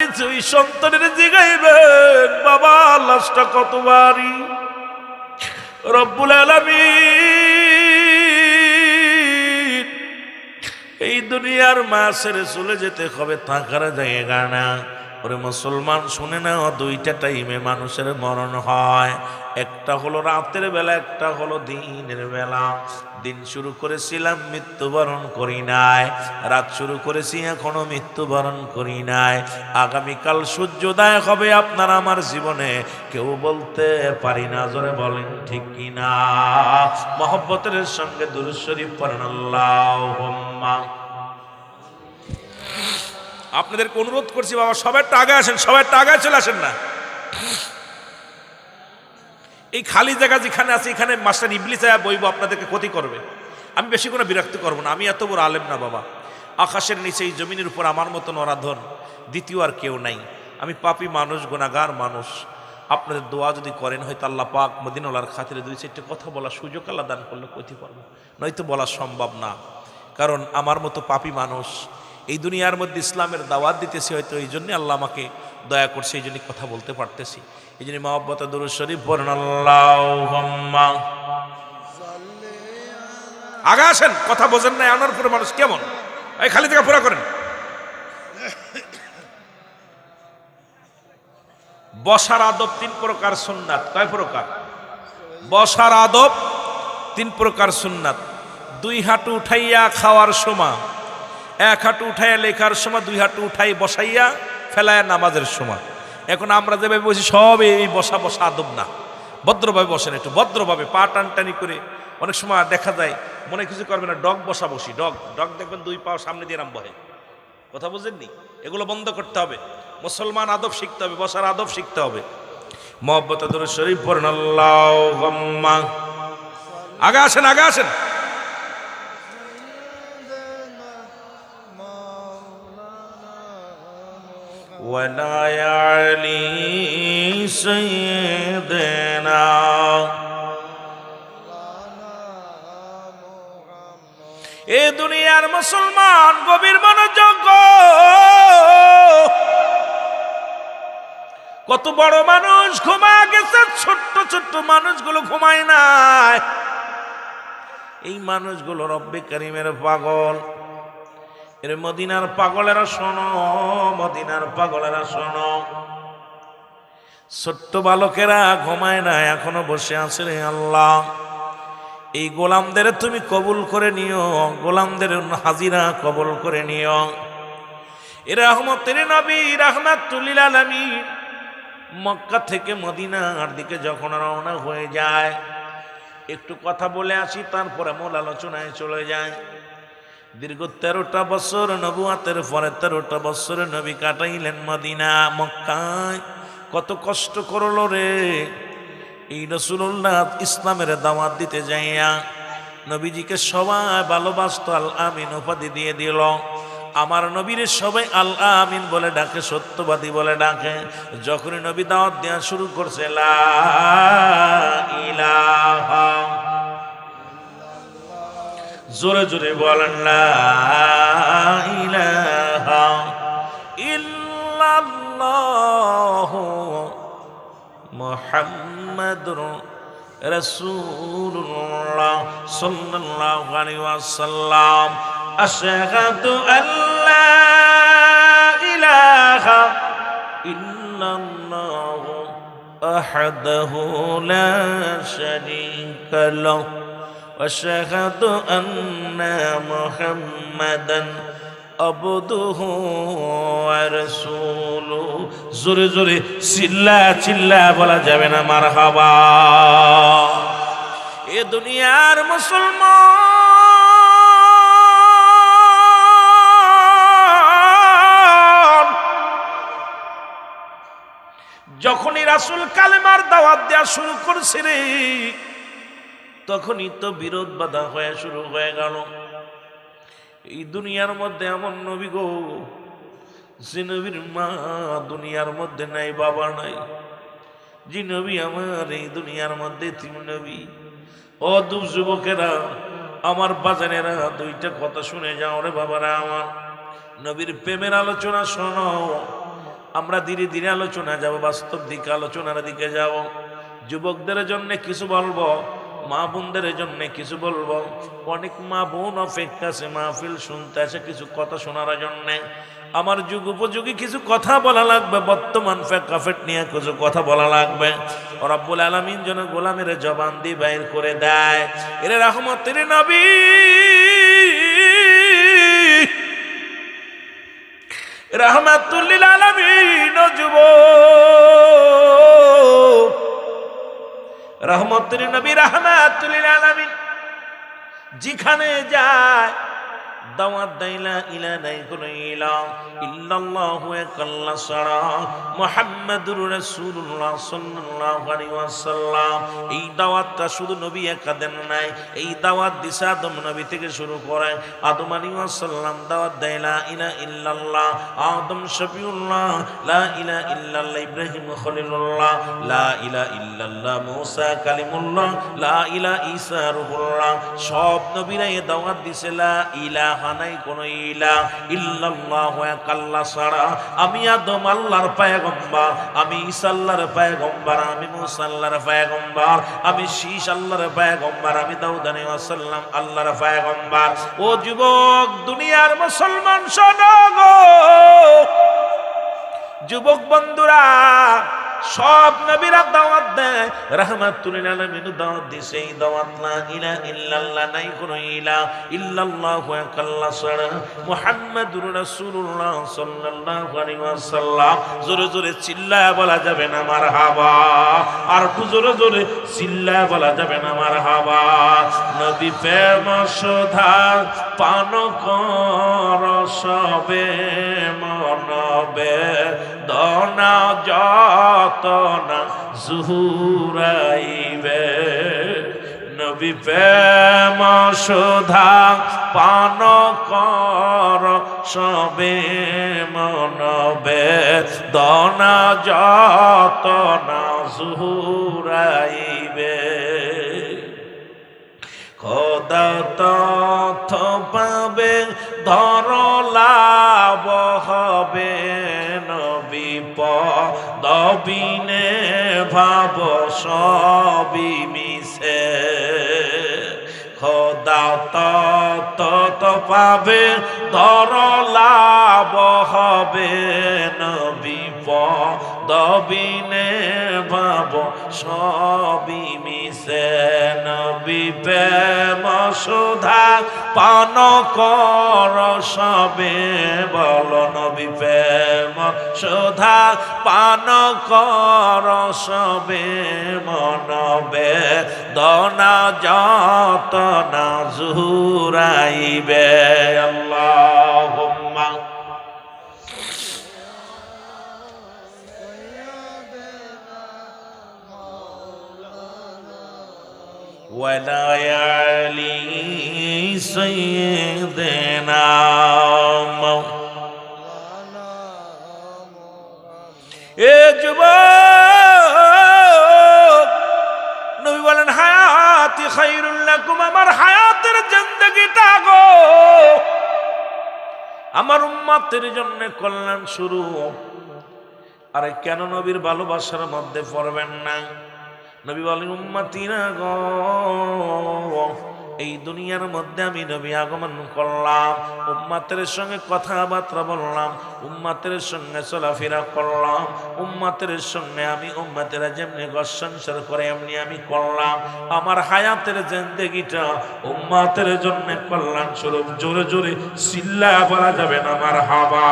দিয়েছে ওই সন্তানের জিগাইবেন বাবা লাশটা কত ভারী। রব্বুল আলামিন এই দুনিয়ার মা ছেড়ে চলে যেতে হবে থাকার জায়গা না। ওরে মুসলমান শুনে না, দুইটা টাইমে মানুষের মরণ হয়, একটা হলো রাতের বেলা, একটা হলো দিনের বেলা। দিন শুরু করেছিলাম মৃত্যুবরণ করি নাই, রাত শুরু করেছি এখনো মৃত্যুবরণ করি নাই। আগামীকাল সূর্যোদয় হবে আপনার আমার জীবনে কেউ বলতে পারি না। জোরে বলেন ঠিক কিনা? মহব্বতের সঙ্গে দুরূদ শরীফ পড়েন আল্লাহুম্মা। আপনাদেরকে অনুরোধ করছি বাবা সবাই আগে আসেন, সবাই আগে চলে আসেন না। এই খালি জায়গা যেখানে আছে এখানে মাস্টার ইবলিস আয়া বইব, আপনাদেরকে ক্ষতি করবে। আমি বেশি কোনো বিরক্ত করবো না, আমি এত বড় আলেম না বাবা। আকাশের নিচে এই জমিনের উপর আমার মতো নরাধন দ্বিতীয় আর কেউ নাই। আমি পাপী মানুষ, গুনাহগার মানুষ। আপনাদের দোয়া যদি করেন হয়তো আল্লাহ পাক মদিনাওয়ালার খাতিরে দুই চারটে কথা বলার সুযোগ আল্লাহ দান করলে কইতে পারবো, নয়তো বলা সম্ভব না। কারণ আমার মতো পাপী মানুষ এই দুনিয়ার মধ্যে ইসলামের দাওয়াত দিতেছি, হয়তো এই জন্যে আল্লাহ আমাকে দয়া করছে, এই জন্য কথা বলতে পারতেছি। এই জন্য মহব্বতে দুরূদ শরীফ পড়েন আল্লাহুম্মা। আগে আসেন, কথা বোঝেন না আনার পরে মানুষ কেমন, এই খালি জায়গা পুরা করেন। বসার আদব 3 প্রকার সুন্নাত। কয় প্রকার? বসার আদব 3 প্রকার সুন্নাত। 2 হাঁটু উঠাইয়া খাওয়ার সময়, 1 হাঁটু উঠাইয়া লেখার সময়, 2 হাঁটু উঠাই বসাইয়া ফেলাইয়া নামাজের সময়। এখন আমরা যেভাবে বসি সব এই বসা বসা আদব না। ভদ্রভাবে বসেন, একটু ভদ্রভাবে পা টানটানি করে। অনেক সময় দেখা যায় মনে কিছু করবে না, ডগ বসা বসি, ডগ ডগ দেখবেন 2 পা সামনে দিয়ে নাম বহে। কথা বুঝেননি? এগুলো বন্ধ করতে হবে। মুসলমান আদব শিখতে হবে, বসার আদব শিখতে হবে। মহব্বতে দুরূদ শরীফ পড়েন আল্লাহুম্মা। আগে আসেন, আগে আসেন। ولا يعلي سيدنا এ দুনিয়ার মুসলমান গভীর মনোযোগ। কত বড় মানুষ ঘুমায় গেছে, ছোট্ট ছোট্ট মানুষগুলো ঘুমায় নাই। এই মানুষগুলো রব্বে কারীমের পাগল। এর মদিনার পাগলেরা শোনো, মদিনার পাগলেরা শোনো। ছোট্ট বালকেরা ঘুমায় না, এখনো বসে আছে রে আল্লাহ। এই গোলামদের তুমি কবুল করে নিও, গোলামদের হাজিরা কবুল করে নিও। এ রহমতের নবী রাহমাতুল লিল আলামিন মক্কা থেকে মদিনার দিকে যখন রওনা হয়ে যায়, একটু কথা বলে আসি, তারপরে মূল আলোচনায় চলে যায়। দীর্ঘ 13টা বছর নবুয়াতের পরে 13টা বছর নবী কাটাইলেন মদিনা মক্কায়। কত কষ্ট করলো রে এই রাসূলুল্লাহ ইসলামের দাওয়াত দিতে যাইয়া। নবীজিকে সবাই ভালোবাসতো, আল আমিন উপাধি দিয়ে দিল। আমার নবীরে সবাই আল আমিন বলে ডাকে, সত্যবাদী বলে ডাকে। যখনই নবী দাওয়াত দেওয়া শুরু করছে, লা ইলাহা, জোরে জোরে বলেন লা ইলাহা ইল্লাল্লাহু মুহাম্মাদুর রাসূলুল্লাহ সাল্লাল্লাহু আলাইহি ওয়াসাল্লাম। আশহাদু আল্লা ইলাহা ইল্লাল্লাহু আহাদাহু লা শারীকা লাহু واشهد ان محمدا عبده ورسوله। জোরে জোরে চিল্লা চিল্লা বলা যাবে না মারহাবা। এ দুনিয়ার মুসলমান যখনই রাসূল কালেমার দাওয়াত দেওয়া শুরু করছে রে, তখনই তো বিরোধ বাধা হয়ে শুরু হয়ে গেল। এই দুনিয়ার মধ্যে এমন নবী গো, যে নবীর মা দুনিয়ার মধ্যে নাই, বাবা নাই। যে নবী আমার এই দুনিয়ার মধ্যে তুমি নবী। ও যুবকেরা, আমার বাজানেরা, 2টা কথা শুনে যাও রে বাবারা আমার। নবীর প্রেমের আলোচনা শোনো। আমরা ধীরে ধীরে আলোচনা যাব, বাস্তব দিকে আলোচনার দিকে যাব। যুবকদের জন্য কিছু বলবো, মা বোনদের জন্য কিছু বলবো। অনেক মা বোন অপেক্ষা আছে মাহফিল শুনতে আসে কিছু কথা শোনার জন্য। আমার যুগ উপযোগী কিছু কথা বলা লাগবে, বর্তমান প্রেক্ষাপট নিয়ে কিছু কথা বলা লাগবে। রব্বুল আলামিন যেন গোলামের জবান দিয়ে বাইর করে দেয়। এর রহমতের নবী রাহমাতুল লিল আলামিন, যুবক রহমতের নবী রাহমাতুল লিল আলামিন যেখানে যায় দাওয়াত দেয় লা ইলাহা ইল্লাল্লাহু আল্লাহ ছাড়া মুহাম্মাদুর রাসূলুল্লাহ সাল্লাল্লাহু আলাইহি ওয়াসাল্লাম। এই দাওয়াতটা শুধু নবী একা দেন নাই, এই দাওয়াত দিছে আদম নবী থেকে শুরু করে। আদম আলাইহিস সালাম দাওয়াত দেয় লা ইলাহা ইল্লাল্লাহ, আদম শফিউল্লাহ লা ইলাহা ইল্লাল্লাহ, ইব্রাহিম খলিলুল্লাহ লা ইলাহা ইল্লাল্লাহ, মূসা কালিমুল্লাহ লা ইলাহা ঈসা রূহুল্লাহ। সব নবীরা এই দাওয়াত দিছে লা ইলাহা নাই কোন ইলাহ ইল্লাল্লাহ আল্লাহ ছাড়া। আমি আদম আল্লাহর পয়গম্বর, আমি ঈসা আল্লাহর পয়গম্বর, আমি মূসা আল্লাহর পয়গম্বর, আমি শীশ আল্লাহর পয়গম্বর, আমি দাউদ আলাইহিস সালাম আল্লাহর পয়গম্বর। ও যুবক দুনিয়ার মুসলমান শোনো গো, যুবক বন্ধুরা, সব নবীরা দাওয়াত দেয়, রাহমাতুল লিল আলামিন দাওয়াত দিছে এই দাওয়াত লা ইলাহা ইল্লাল্লাহ নাই কোন ইলাহা ইল্লাল্লাহু আল্লাহ ছাড়া মুহাম্মাদুর রাসূলুল্লাহ সাল্লাল্লাহু আলাইহি ওয়াসাল্লাম। জোরে জোরে চিল্লায়া বলা যাবে না মারহাবা, আর একটু জোরে জোরে চিল্লায়া বলা যাবে না মারহাবা। নবী প্রেম সুধা পান কর সবে মনবে, দনা যত না জুহুরাইবে। নবী প্রেম সুধা পান কর সবে মনবে, দনা যত না জুহুরাইবে। খোদা তথ্য পাবে ধরলাভ হবে, নবী পদবিনে ভাব সবই মিশে। খোদা তথ্য পাবে ধরলাভ হবে, নবী পদবিনে ভাব সবই মিশে। নবী প্রেম সুধা পান কর সবে, বলো নবী প্রেম সুধা পান কর সবে মনবে, দনা যত না জুহুরাইবে। আল্লাহুম্মা ওয়ালা আলি সাইয়্যিদিনা এ যুবক, নবী বলেন হায়াতি খায়রুল লাকুম, আমার হায়াতের জিন্দেগিটা গো আমার উম্মতের জন্য কল্যাণ শুরু। আরে কেন নবীর ভালোবাসার মধ্যে পড়বেন না? নবী বলেন উম্মতিরা গো, এই দুনিয়ার মধ্যে আমি নবী আগমন করলাম, উম্মতের সঙ্গে কথাবার্তা বললাম, উম্মতের সঙ্গে চলাফেরা করলাম, উম্মতের সঙ্গে আমি উম্মতেরা যেমনি ঘর সংসার করে এমনি আমি করলাম। আমার হায়াতের জিন্দেগিটা উম্মতের জন্য কল্যাণ স্বরূপ। জোরে জোরে চিল্লায়া বলা যাবে না মারহাবা।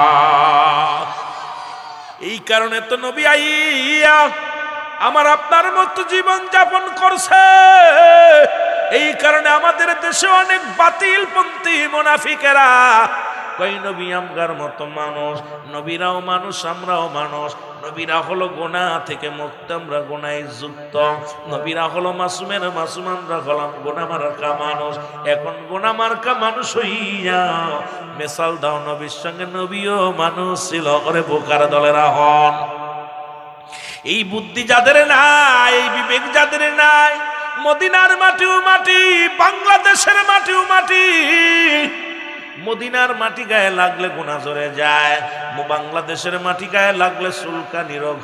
এই কারণে তো নবী আইয়া আমার আপনার মতো জীবন যাপন করছে। এই কারণে আমাদের দেশে অনেক বাতিলপন্থী মুনাফিকেরা কই নবী আমগার মতো মানুষ, নবীরাও মানুষ আমরাও মানুষ, নবীরা হলো গুনাহ থেকে মুক্ত, আমরা গুনাহে যুক্ত, নবীরা হলো মাসুমের মাসুম, আমরা হলাম গুনাহ মার্কা মানুষ। এখন গুনাহ মার্কা মানুষ হইয়া মিসাল দাও নবীর সঙ্গে, নবীও মানুষ ছিল। ওরে বোকার দলেরা হন, এই বুদ্ধি যাদের নাই, এই বিবেক যাদের নাই, মদিনার মাটিও মাটি, বাংলাদেশের মাটিও মাটি, মদিনার মাটি গায়ে লাগলে গুনাহ ঝরে যায়, বাংলাদেশের মাটি গায়ে লাগলে চুলকানি রোগ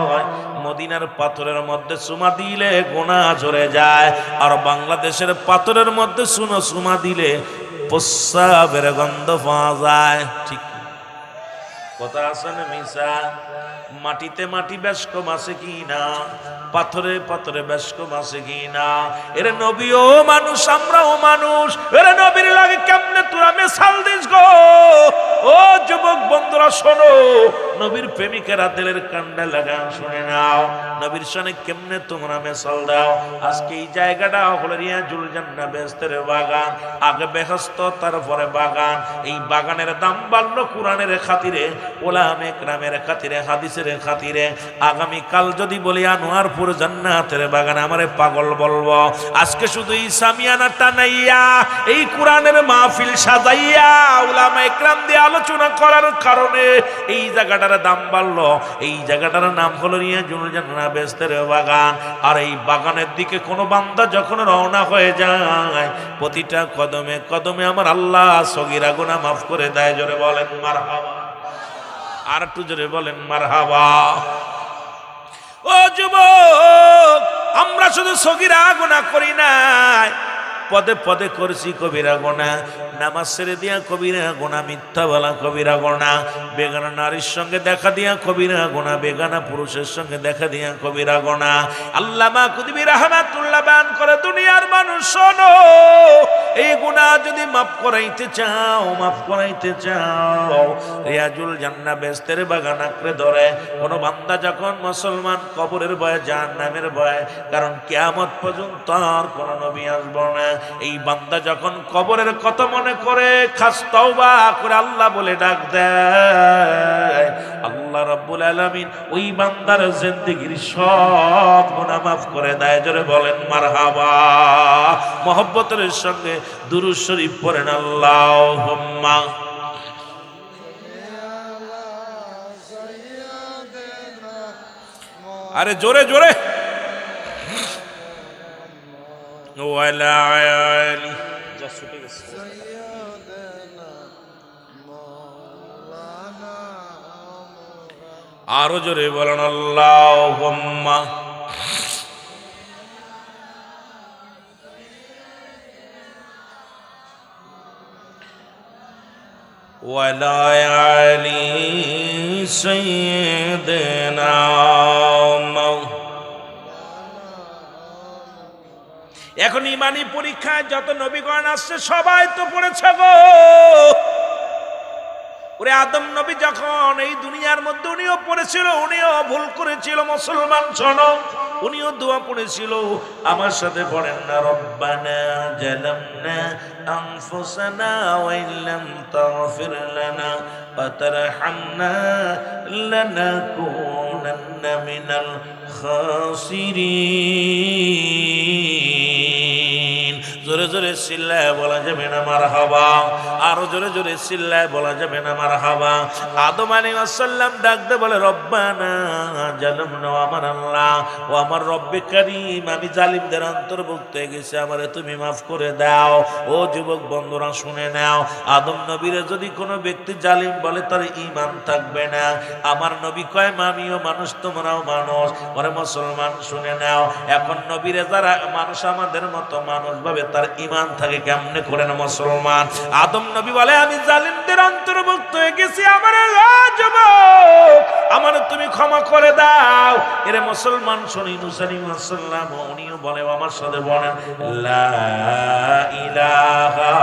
হয়। মদিনার পাথরের মধ্যে চুমা দিলে গুনাহ ঝরে যায়, আর বাংলাদেশের পাথরের মধ্যে চুমা দিলে প্রস্রাবের গন্ধ পাওয়া যায়। ঠিক কথা আছে না মিশা? মাটিতে মাটি বেশ কম আছে কি না, পাথরে পাথরে বেশ কম আছে কি না? এর নবীও মানুষ, আমরাও মানুষ, এর নবীর লাগে কেমনে তোরা মেশাল দিস গো? ও যুবক বন্ধুরা শোনো, নবীর প্রেমিকেরা দিলের কান্ডা লাগান শুনে নাও, নবীর সনে কেমনে তোমরা মেশাল দাও। আজকে এই জায়গাটা হলো রিয়াজুল জান্নাহ বেহেশতের বাগান, আগে বেহেশত তারপরে বাগান। এই বাগানের দাম বাড়লো কোরআনের খাতিরে, ওলামে কেরামের খাতিরে, হাদিসের খাতিরে। আগামী কাল যদি বলি আনোয়ারপুর জান্নাতের বাগান, আমারে পাগল বলবো। আজকে শুধু এই সামিয়ানা টানাইয়া, এই কোরআনের মাহফিল সাজাইয়া, ওলামা একরাম দিয়ে আলোচনা করার কারণে এই জায়গাটার দাম বাড়লো। এই জায়গাটার নাম হলো রিয়াজুল জান্নাহ বেহেশতের বাগান। আর এই বাগানের দিকে কোনো বান্দা যখন রওনা হয়ে যায়, প্রতিটা কদমে কদমে আমার আল্লাহ সগীরা গুনাহ মাফ করে দেয়। জোরে বলেন মারহাবা, আর একটু জোরে বলেন মারহাবা। ও যুবক, আমরা শুধু সগীরা গুনাহ করি নাই, পদে পদে করছি কবিরা গুনাহ। নামাজ ছেড়ে দিয়া কবিরা গুনাহ, মিথ্যা বলা কবিরা গুনাহ, বেগানা নারীর সঙ্গে দেখা দিয়া কবিরা গুনাহ, বেগানা পুরুষের সঙ্গে দেখা দিয়া কবিরা গুনাহ। আল্লামা কুতুবী রাহমাতুল্লাহ বায়ান করে, দুনিয়ার মানুষ শোনো, এই গুনাহ যদি মাফ করাইতে চাও, মাফ করাইতে চাও, রিয়াজুল জান্নাহ বেহেশতের বাগান আঁকড়ে ধরে। কোন বান্দা যখন মুসলমান কবরের ভয়ে, জাহান্নামের ভয়ে, কারণ কিয়ামত পর্যন্ত আর কোন নবী আসবে না, এই বান্দা যখন কবরের কথা মনে করে খাস তওবা করে আল্লাহ বলে ডাক দেয়, আল্লাহ রাব্বুল আলামিন ওই বান্দার জিন্দেগীর সব গুনাহ মাফ করে দেয়। জোরে বলেন মারহাবা। মহব্বতের সঙ্গে দুরূদ শরীফ পড়েন, আল্লাহুম্মা। আরে জোরে জোরে। ওয়ালা আলি আরো জোরে বলেন, আল্লাহুম্মা। ওয়ালা আলি সাইয়্যিদিনা। এখন ইমানি পরীক্ষায় যত নবীগণ আসছে সবাই তো পড়েছে গো। ওরে আদম নবী যখন এই দুনিয়ার মধ্যে উনিও পড়েছিল, উনিও ভুল করেছিল। মুসলমান শোনো, উনিও দোয়া পড়েছিল, আমার সাথে পড়েন না, রব্বানা জালামনা আনফুসানা ওয়া ইল্লাম তাগফির লানা ওয়া তারহামনা লানাকুনান্না মিনাল খাসিরিন। জোরে জোরে চিল্লায় বলা যাবে না মারহাবা, আরো জোরে জোরে চিল্লায় বলা যাবে না মারহাবা। আদম আলাইহিস সালাম ডাকতে বলে, রব্বানা জালামনা, আমার আল্লাহ ও আমার রব্বে কারীম, আমি জালিমদের অন্তর্ভুক্ত হয়ে গেছি, আমারে তুমি মাফ করে দাও। ও যুবক বন্ধুরা শুনে নাও, আদম নবীরে যদি কোনো ব্যক্তি জালিম বলে তার ঈমান থাকবে না। আমার নবী কয়, আমিও মানুষ, তোমরাও মানুষ। ওরে মুসলমান শুনে নাও, এখন নবীরে যারা মানুষ আমাদের মতো মানুষ ভাবে, তার ঈমান থাকে কেমনে করে না মুসলমান? আদম নবী বলে, আমি জালিমদের অন্তর্ভুক্ত হয়ে গেছি, আমার আমার তুমি ক্ষমা করে দাও। এরে মুসলমান শুনি, নূহ আলাইহিস সালাম উনিও বলে, আমার সাথে বলেন, লা ইলাহা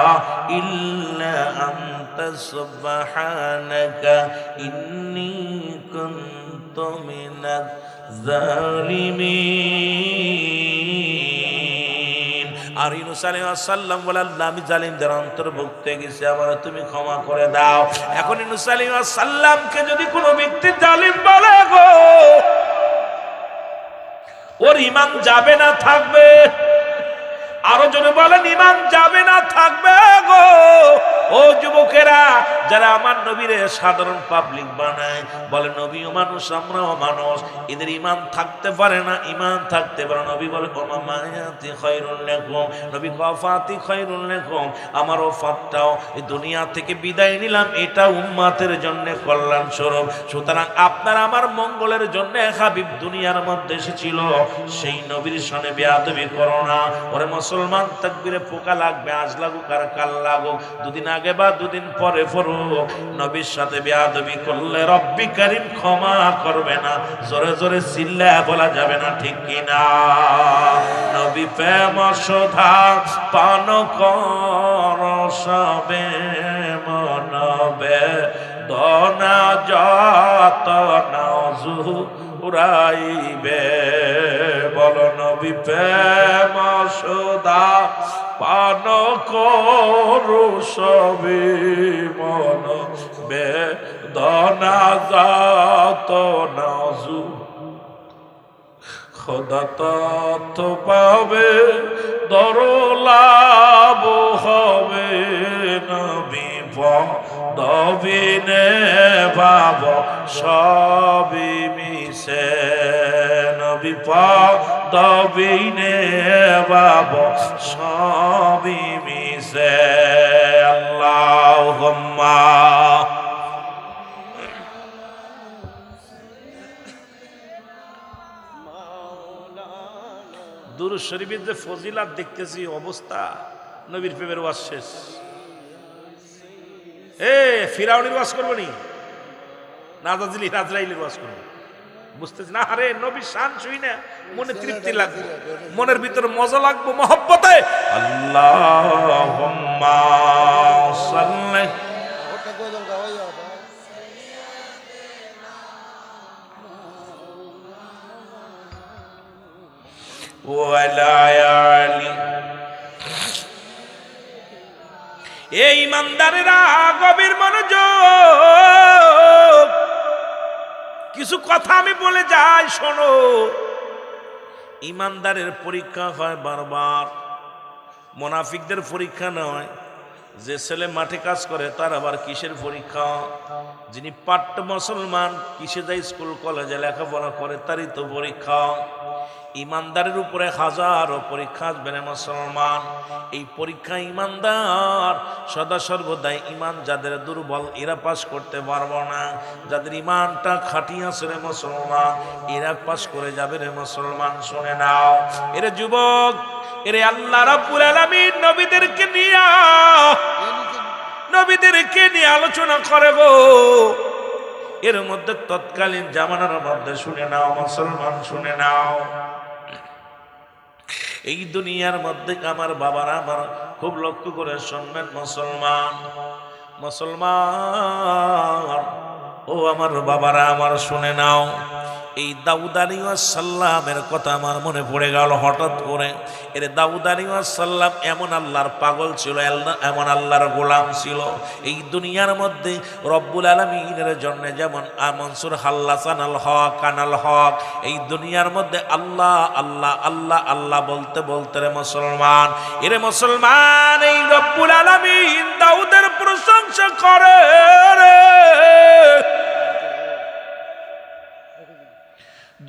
ইল্লা আনতা সুবহানাকা ইন্নী কুনতু মিনাজ জালিমিন। আর ইউনূস আলাইহিস সালাম বলে, আল্লাহ আমি জালিমদের অন্তর্ভুক্ত হয়ে গেছি, আমার তুমি ক্ষমা করে দাও। এখন ইউনূস আলাইহিস সালামকে যদি কোনো ব্যক্তি জালিম বলে গো, ওর ঈমান যাবে না থাকবে? আরো জোরে বলেন ঈমান যাবে না থাকবে গো। ও যুবকেরা যারা আমার নবীরে সাধারণ পাবলিক বানায়, বলে নবীও মানুষ আমরাও মানুষ, এদের ঈমান থাকতে পারে না, ঈমান থাকতে পারে। নবী বলে মামায়াতি খায়রুল লাকুম, নবী ওয়াফাতি খায়রুল লাকুম, আমার ওয়াফাতটাও এই দুনিয়া থেকে বিদায় নিলাম, এটা উম্মতের জন্য কল্যাণ স্বরূপ। সুতরাং আপনার আমার মঙ্গলের জন্য হাবিব দুনিয়ার মধ্যে এসেছিল, সেই নবীর সনে বেয়াদবি করো না। ওরে মুসলমান, তাকবীরে পোকা লাগবে, আজ লাগুক আর কাল লাগুক, দুদিন আগে বা দুদিন পরে পড়ুক, নবীর সাথে বেয়াদবি করলে রব্বি কারীম ক্ষমা করবে না। জোরে জোরে চিল্লা বলা যাবে না, ঠিক কিনা? নবী প্রেম সুধা পান কর সবে মনবে দনা যত নাজু উড়াইবে। বলো নবী প্রেম সুধা পান করু সবে মনবে দনা যত নাজু খোদা তত পাবে দরলাভ হবে। নবী দবিনে ভাব সবই মিশে, নবী দবিনে ভাব সবই মিশে। আল্লাহুম্মা দুরূদ শরীফের যে ফজিলাত দেখতেছি, অবস্থা, নবীর প্রেমের ওয়াজ শেষ। ফিরাউনের ওয়াজ করবো নি, নাজাজিলি রাজরাইলের ওয়াজ করবো, বুঝতেছি না? আরে নবীর শান শুই না, মনে তৃপ্তি লাগবে, মনের ভিতরে মজা লাগবে, মহব্বতে। আল্লাহুম্মা সাল্লি ওয়ালা আলি। এই ইমানদারেরা গভীর মনোযোগ, কিছু কথা আমি বলে যাই, শোনো। ইমানদারের পরীক্ষা হয় বারবার, মুনাফিকদের পরীক্ষা নয়। যে ছেলে মাঠে কাজ করে তার আবার কিসের পরীক্ষা? যিনি পাট্য মুসলমান, কিসে যায় স্কুল কলেজে লেখাপড়া করে, তারই তো পরীক্ষা। ইমানদারের উপরে হাজারো পরীক্ষা আসবে না মুসলমান। এই পরীক্ষা ইমানদার সদা সর্বদাই, ইমান যাদের দুর্বল এরা পাস করতে পারবো না, যাদের ইমানটা খাঁটি আছে রে মুসলমান, এরা পাস করে যাবে রে মুসলমান। শুনে নাও এরে যুবক, এরে আল্লাহ রাব্বুল আলামিন নবীদেরকে নিয়ে আলোচনা করে গো। এর মধ্যে তৎকালীন জামানার মধ্যে শুনে নাও মুসলমান, শুনে নাও, এই দুনিয়ার মধ্যে আমার বাবারা আমার খুব লক্ষ্য করে শুনবেন মুসলমান, ও আমার বাবারা আমার শুনে নাও। এই দাউদ আলাইহিস সালামের কথা আমার মনে পড়ে গেল হঠাৎ করে। এর দাউদ আলাইহিস সালাম এমন আল্লাহর পাগল ছিল, এমন আল্লাহর গোলাম ছিল। এই দুনিয়ার মধ্যে রব্বুল আলামিনের জন্য যেমন মনসুর হাল্লাসান আল হক কানাল হক, এই দুনিয়ার মধ্যে আল্লাহ আল্লাহ আল্লাহ আল্লাহ বলতে বলতে রে মুসলমান, এরে মুসলমান, এই রব্বুল আলামিন দাউদের প্রশংসা করে রে।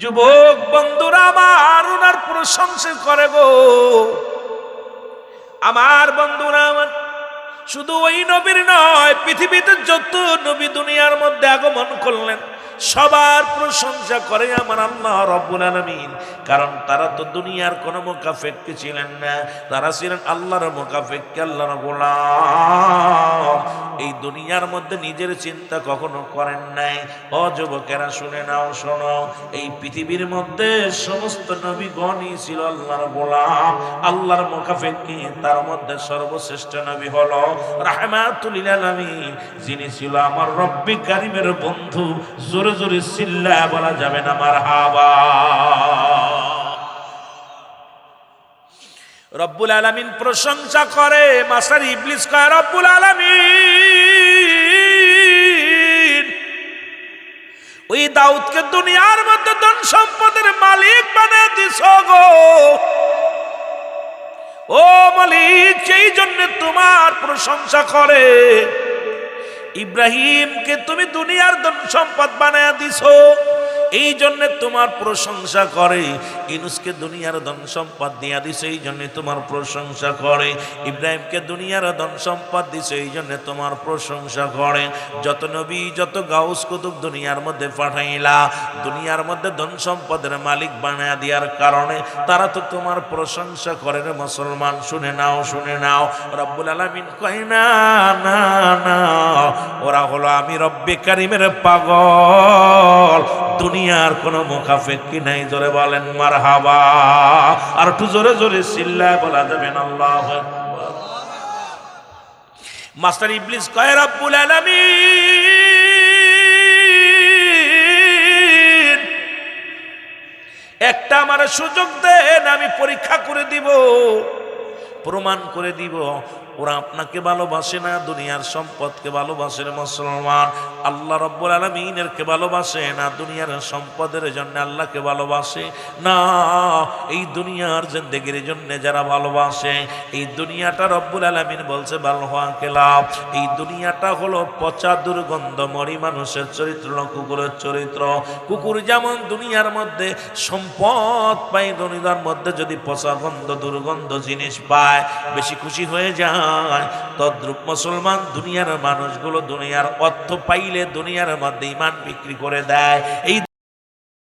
যুবক বন্ধুরা আমার ওনার প্রশংসা করে গো। আমার বন্ধুরা আমার, শুধু ওই নবীর নয়, পৃথিবীতে যত নবী দুনিয়ার মধ্যে আগমন করলেন সবার প্রশংসা করে আমার আল্লাহ রাব্বুল আলামিন। কারণ তারা তো দুনিয়ার কোনো মুকাফেক্কি ছিলেন না, তারা ছিলেন আল্লাহর মুকাফেক্কি, আল্লাহর গোলাম। এই দুনিয়ার মধ্যে নিজের চিন্তা কখনো করেন নাই। ও যুবকেরা শুনে নাও, শোনো, এই পৃথিবীর মধ্যে সমস্ত নবীগণই ছিল আল্লাহর গোলাম, আল্লাহর মুকাফেক্কি। তার মধ্যে সর্বশ্রেষ্ঠ নবী হলো রাহমাতুল লিল আলামিন, যিনি ছিল আমার রব্বি কারীমের বন্ধু। জোরে জোরে চিল্লা বলা যাবে না মারহাবা। রব্বুল আলামিন প্রশংসা করে, মাসার ইবলিস কয় রব্বুল আলামিন ওই দাউদকে দুনিয়ার মধ্যে ধন সম্পদের মালিক বানিয়ে দিছো গো। ও মালিক, সেই জন্য তোমার প্রশংসা করে। ইব্রাহিমকে তুমি দুনিয়ার ধন সম্পদ বানায়া দিছো, এই জন্য তোমার প্রশংসা করে। ইউনূসকে দুনিয়ার ধন সম্পদ দিয়া দিছো, এই জন্য তোমার প্রশংসা করে। ইব্রাহিমকে দুনিয়ার ধন সম্পদ দিছো, এই জন্য তোমার প্রশংসা করে। যত নবী যত গাউস কুতুব দুনিয়ার মধ্যে পাঠাইলা, দুনিয়ার মধ্যে ধন সম্পদের মালিক বানায়া দেওয়ার কারণে তারা তো তোমার প্রশংসা করে রে মুসলমান। শুনে নাও, শুনে নাও, রব্বুল আলামিন কয় না না না, ওরা হলো আমি রব্বে কারিমের পাগল, দুনিয়ার কোনো মুখাফেক্কি নাই। জোরে বলেন মারহাবা। আর একটু জোরে জোরে চিল্লায় বলা যাবেন আল্লাহু আকবার। মাস্টার ইবলিস কয় রব্বুল আলামিন একটা আমার সুযোগ দেন, আমি পরীক্ষা করে দিব, প্রমাণ করে দিব ওরা আপনাকে ভালোবাসে না, দুনিয়ার সম্পদকে ভালোবাসে মুসলমান। আল্লাহ রব্বুল আলামিনের কে ভালোবাসে না, দুনিয়ার সম্পদের জন্য আল্লাহকে ভালোবাসে না। এই দুনিয়ার জিন্দেগির জন্য যারা ভালোবাসে, এই দুনিয়াটা রব্বুল আলামিন বলছে বালহুয়া কেলাব, এই দুনিয়াটা হলো পচা দুর্গন্ধময় মানুষের চরিত্র, কুকুরের চরিত্র। কুকুর যেমন দুনিয়ার মধ্যে সম্পদ পায়, দুনিয়ার মধ্যে যদি পচা গন্ধ দুর্গন্ধ জিনিস পায় বেশি খুশি হয়ে যায়, তদ্রূপ মুসলমান দুনিয়ার মানুষগুলো দুনিয়ার অর্থ পাইলে দুনিয়ার মধ্যে ঈমান বিক্রি করে দেয়। এই